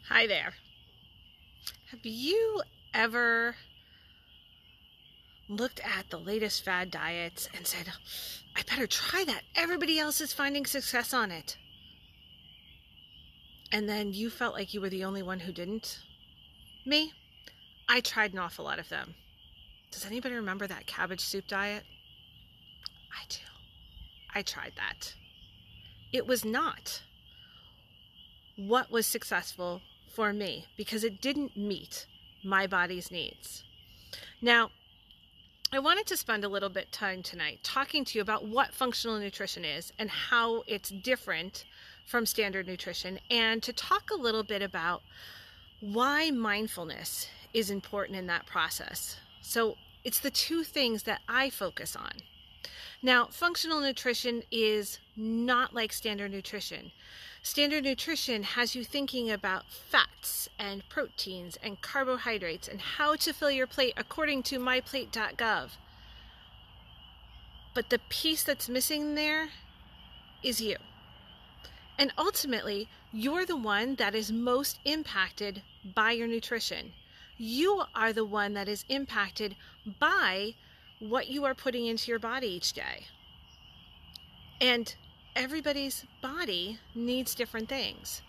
Hi there. Have you ever looked at the latest fad diets and said, I better try that. Everybody else is finding success on it. And then you felt like you were the only one who didn't? Me? I tried an awful lot of them. Does anybody remember that cabbage soup diet? I do. I tried that. It was not what was successful for me because it didn't meet my body's needs. Now, I wanted to spend a little bit time tonight talking to you about what functional nutrition is and how it's different from standard nutrition, and to talk a little bit about why mindfulness is important in that process. So it's the two things that I focus on. Now, functional nutrition is not like standard nutrition. Standard nutrition has you thinking about fats and proteins and carbohydrates and how to fill your plate according to myplate.gov. But the piece that's missing there is you. And ultimately, you're the one that is most impacted by your nutrition. You are the one that is impacted by what you are putting into your body each day. And everybody's body needs different things.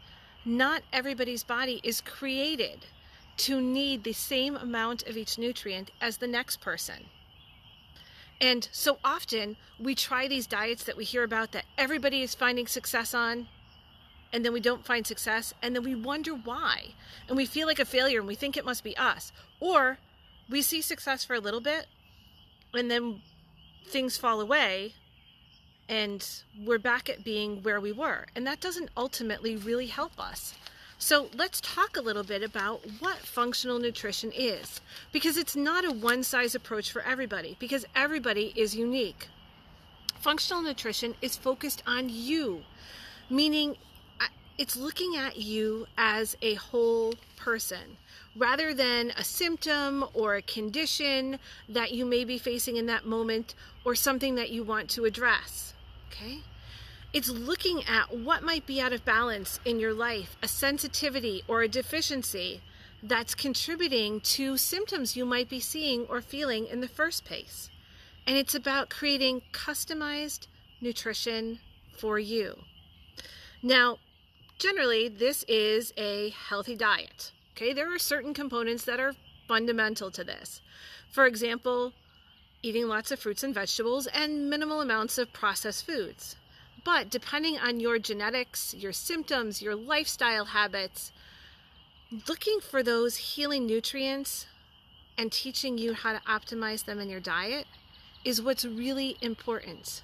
Not everybody's body is created to need the same amount of each nutrient as the next person. And so often we try these diets that we hear about that everybody is finding success on, and then we don't find success, and then we wonder why. And we feel like a failure and we think it must be us. Or we see success for a little bit and then things fall away and we're back at being where we were. And that doesn't ultimately really help us. So let's talk a little bit about what functional nutrition is, because it's not a one-size approach for everybody, because everybody is unique. Functional nutrition is focused on you, meaning it's looking at you as a whole person rather than a symptom or a condition that you may be facing in that moment or something that you want to address. Okay? It's looking at what might be out of balance in your life, a sensitivity or a deficiency that's contributing to symptoms you might be seeing or feeling in the first place. And it's about creating customized nutrition for you. Now, generally, this is a healthy diet. Okay, there are certain components that are fundamental to this. For example, eating lots of fruits and vegetables and minimal amounts of processed foods. But depending on your genetics, your symptoms, your lifestyle habits, looking for those healing nutrients and teaching you how to optimize them in your diet is what's really important.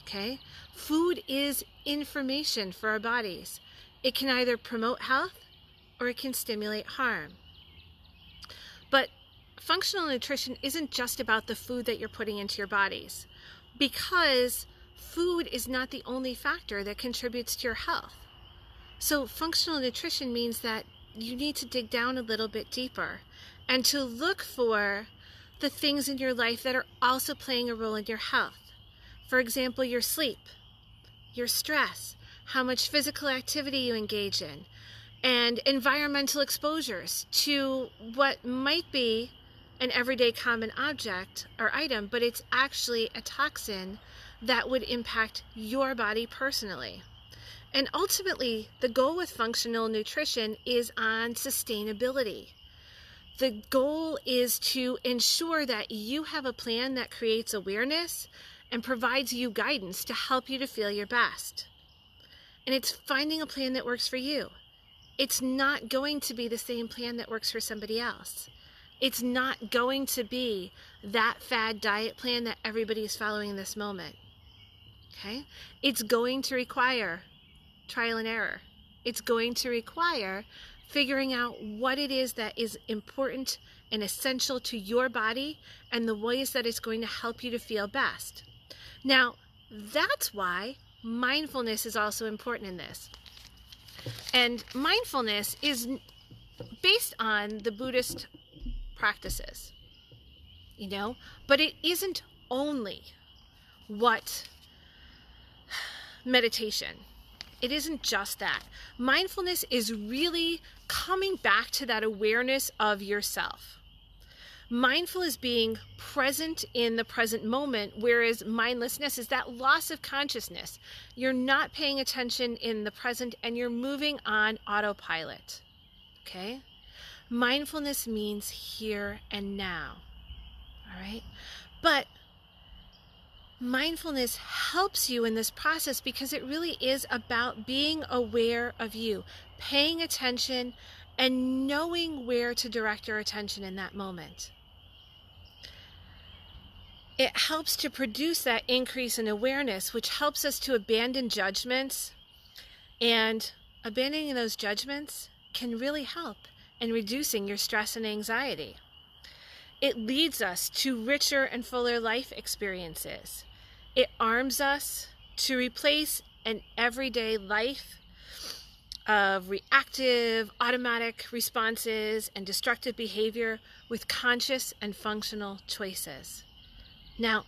Okay? Food is information for our bodies. It can either promote health or it can stimulate harm. But functional nutrition isn't just about the food that you're putting into your bodies, because food is not the only factor that contributes to your health. So functional nutrition means that you need to dig down a little bit deeper and to look for the things in your life that are also playing a role in your health. For example, your sleep, your stress, how much physical activity you engage in, and environmental exposures to what might be an everyday common object or item, but it's actually a toxin that would impact your body personally. And ultimately, the goal with functional nutrition is on sustainability. The goal is to ensure that you have a plan that creates awareness and provides you guidance to help you to feel your best. And it's finding a plan that works for you. It's not going to be the same plan that works for somebody else. It's not going to be that fad diet plan that everybody is following in this moment. Okay? It's going to require trial and error. It's going to require figuring out what it is that is important and essential to your body and the ways that it's going to help you to feel best. Now, that's why mindfulness is also important in this. And mindfulness is based on the Buddhist practices, but it isn't only what meditation It isn't just that. Mindfulness is really coming back to that awareness of yourself. Mindful is being present in the present moment, whereas mindlessness is that loss of consciousness. You're not paying attention in the present and you're moving on autopilot. Okay? Mindfulness means here and now. All right? But mindfulness helps you in this process because it really is about being aware of you, paying attention, and knowing where to direct your attention in that moment. It helps to produce that increase in awareness, which helps us to abandon judgments. And abandoning those judgments can really help in reducing your stress and anxiety. It leads us to richer and fuller life experiences. It arms us to replace an everyday life of reactive, automatic responses and destructive behavior with conscious and functional choices. Now,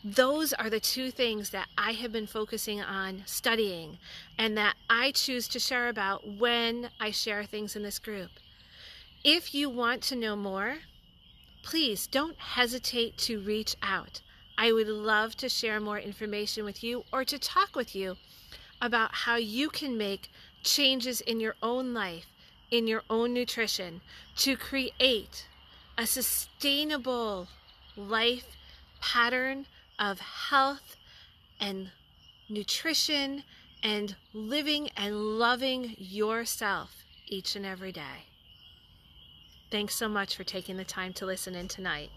those are the two things that I have been focusing on studying and that I choose to share about when I share things in this group. If you want to know more, please don't hesitate to reach out. I would love to share more information with you or to talk with you about how you can make changes in your own life, in your own nutrition, to create a sustainable life pattern of health and nutrition and living and loving yourself each and every day. Thanks so much for taking the time to listen in tonight.